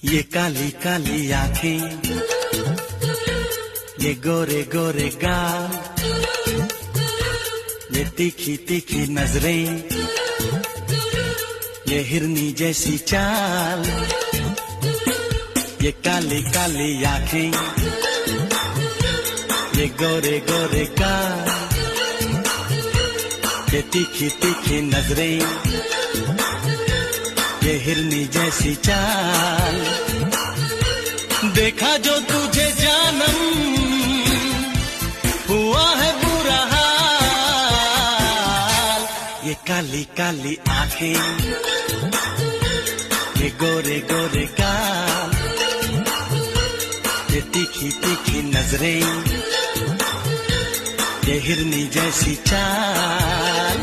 ये काली काली आंखें, ये गोरे गोरे गाल, ये तीखी तीखी नजरें, ये हिरनी जैसी चाल। ये काली काली आंखें, ये गोरे गोरे गाल, ये तीखी तीखी नजरें, ये हिरनी जैसी चाल। देखा जो तुझे जानम, हुआ है बुरा हाल। ये काली काली आंखें, ये गोरे गोरे गाल, ये तीखी तीखी नजरें, ये हिरनी जैसी चाल।